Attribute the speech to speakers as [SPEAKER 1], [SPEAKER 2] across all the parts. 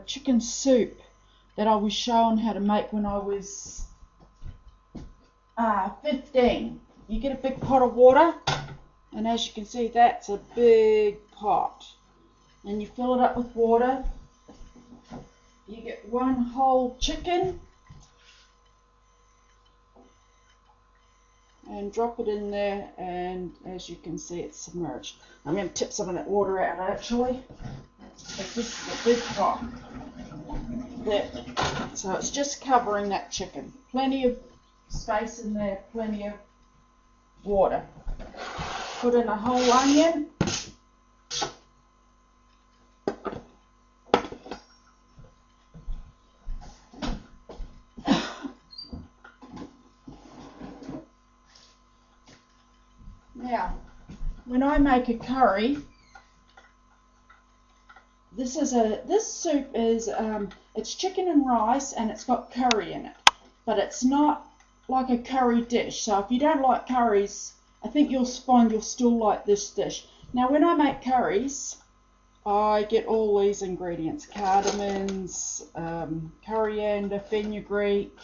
[SPEAKER 1] chicken soup that I was shown how to make when I was 15. You get a big pot of water, and as you can see, that's a big pot, and you fill it up with water. You get one whole chicken and drop it in there, and as you can see, it's submerged. I'm going to tip some of that water out actually. This is a big pot. There. So it's just covering that chicken. Plenty of space in there, plenty of water. Put in a whole onion. Now, when I make a curry, this soup is it's chicken and rice, and it's got curry in it, but it's not like a curry dish. So if you don't like curries, I think you'll find you'll still like this dish. Now, when I make curries, I get all these ingredients: cardamoms, coriander, fenugreek,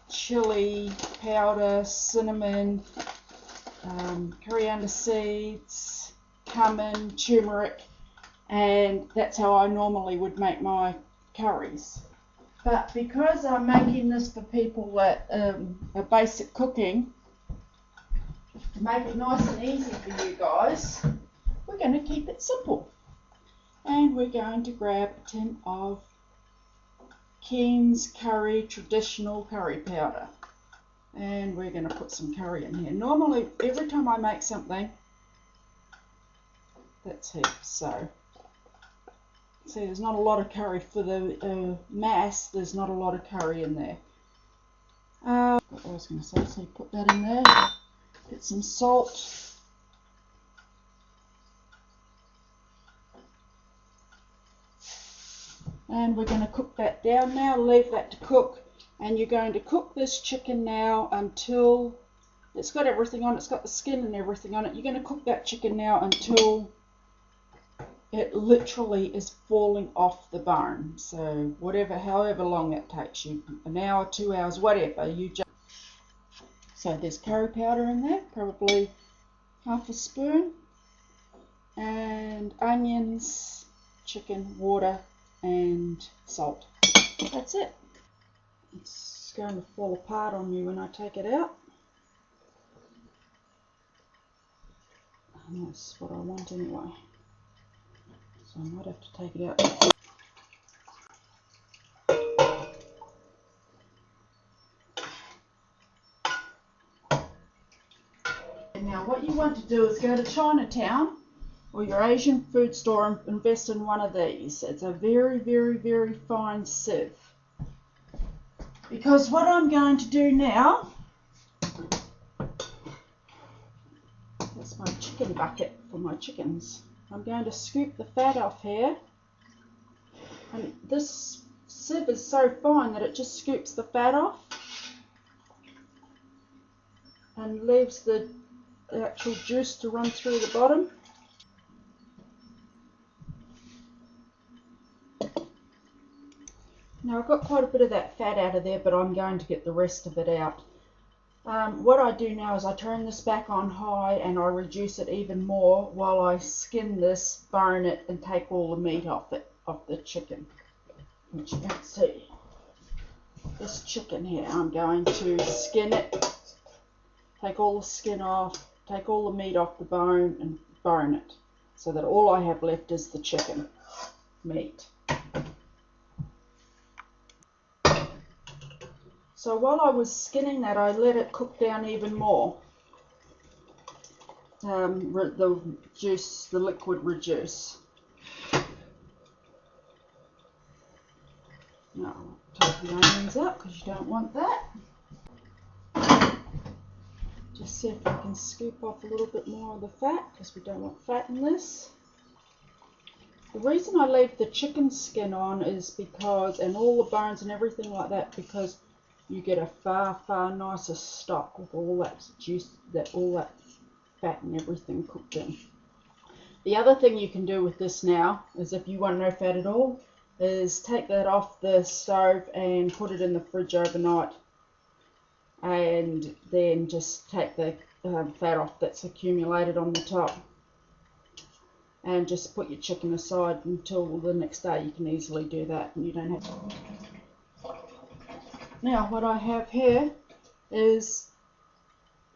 [SPEAKER 1] chili powder, cinnamon, coriander seeds, cumin, turmeric, and that's how I normally would make my curries. But because I'm making this for people that are basic cooking, to make it nice and easy for you guys, we're going to keep it simple. And we're going to grab a tin of K.I.S.S curry, traditional curry powder. And we're going to put some curry in here. Normally, every time I make something, that's heaped. So, see, there's not a lot of curry for the mass. There's not a lot of curry in there. What I was going to say, so you put that in there. Get some salt. And we're going to cook that down now, leave that to cook, and you're going to cook this chicken now until it's got everything on it, it's got the skin and everything on it. You're going to cook that chicken now until it literally is falling off the bone. So however long that takes you, an hour, 2 hours, whatever. So there's curry powder in there, probably half a spoon, and onions, chicken, water, and salt. That's it. It's going to fall apart on me when I take it out. And that's what I want anyway. So I might have to take it out. And now what you want to do is go to Chinatown or your Asian food store and invest in one of these. It's a very, very, very fine sieve. Because what I'm going to do now, that's my chicken bucket for my chickens. I'm going to scoop the fat off here. And this sieve is so fine that it just scoops the fat off and leaves the actual juice to run through the bottom. Now I've got quite a bit of that fat out of there, but I'm going to get the rest of it out. What I do now is I turn this back on high and I reduce it even more while I skin this, bone it, and take all the meat off the chicken. Which you can see. This chicken here, I'm going to skin it, take all the skin off, take all the meat off the bone, and bone it, so that all I have left is the chicken meat. So while I was skinning that, I let it cook down even more. The juice, the liquid reduce. Now take the onions out because you don't want that. Just see if I can scoop off a little bit more of the fat because we don't want fat in this. The reason I leave the chicken skin on is because, and all the bones and everything like that, because you get a far, far nicer stock with all that juice, all that fat and everything cooked in. The other thing you can do with this now is, if you want no fat at all, is take that off the stove and put it in the fridge overnight, and then just take the fat off that's accumulated on the top, and just put your chicken aside until the next day. You can easily do that, and you don't have to. Now what I have here is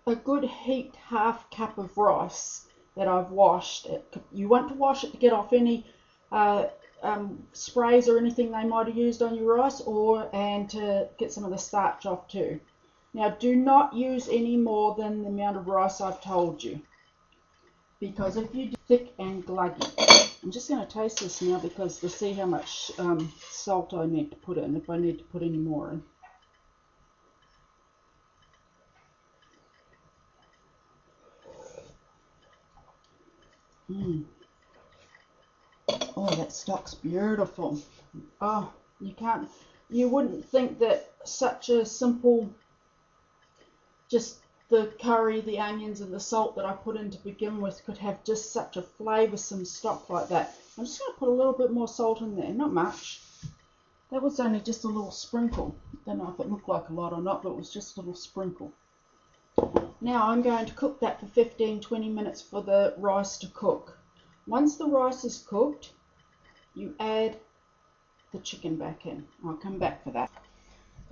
[SPEAKER 1] a good heaped half cup of rice that I've washed. You want to wash it to get off any sprays or anything they might have used on your rice, and to get some of the starch off too. Now do not use any more than the amount of rice I've told you, because if you do thick and gluggy. I'm just going to taste this now because to see how much salt I need to put in, if I need to put any more in. Oh, that stock's beautiful. Oh, you wouldn't think that such a simple, just the curry, the onions and the salt that I put in to begin with could have just such a flavoursome stock like that. I'm just going to put a little bit more salt in there, not much. That was only just a little sprinkle. Don't know if it looked like a lot or not, but it was just a little sprinkle. Now I'm going to cook that for 15-20 minutes for the rice to cook. Once the rice is cooked, you add the chicken back in. I'll come back for that.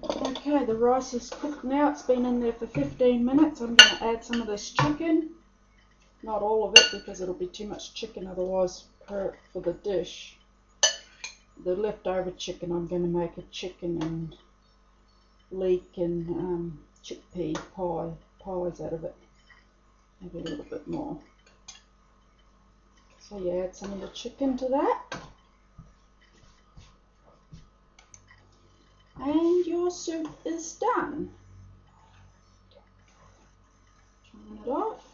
[SPEAKER 1] Okay, the rice is cooked now. It's been in there for 15 minutes. I'm going to add some of this chicken. Not all of it, because it'll be too much chicken otherwise for the dish. The leftover chicken, I'm going to make a chicken and leek and chickpea pies out of it. Maybe a little bit more. So you add some of the chicken to that. And your soup is done. Turn it off.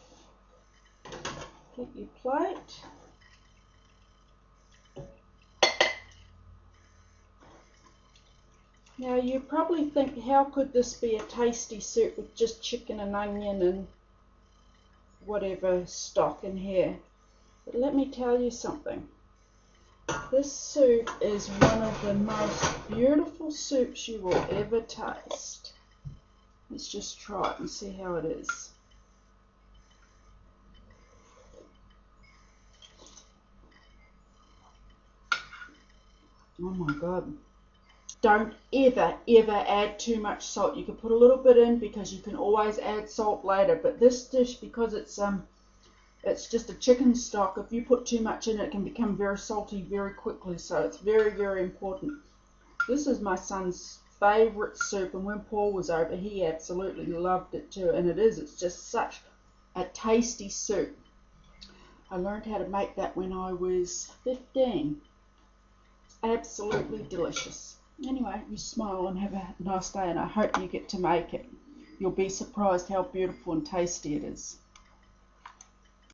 [SPEAKER 1] Get your plate. Now you probably think, how could this be a tasty soup with just chicken and onion and whatever stock in here? But let me tell you something. This soup is one of the most beautiful soups you will ever taste. Let's just try it and see how it is. Oh my God. Don't ever add too much salt. You can put a little bit in because you can always add salt later, but this dish, because it's just a chicken stock, if you put too much in it can become very salty very quickly, so it's very important. This is my son's favourite soup, and when Paul was over he absolutely loved it too, and it's just such a tasty soup. I learned how to make that when I was 15. It's absolutely delicious. Anyway, you smile and have a nice day, and I hope you get to make it. You'll be surprised how beautiful and tasty it is.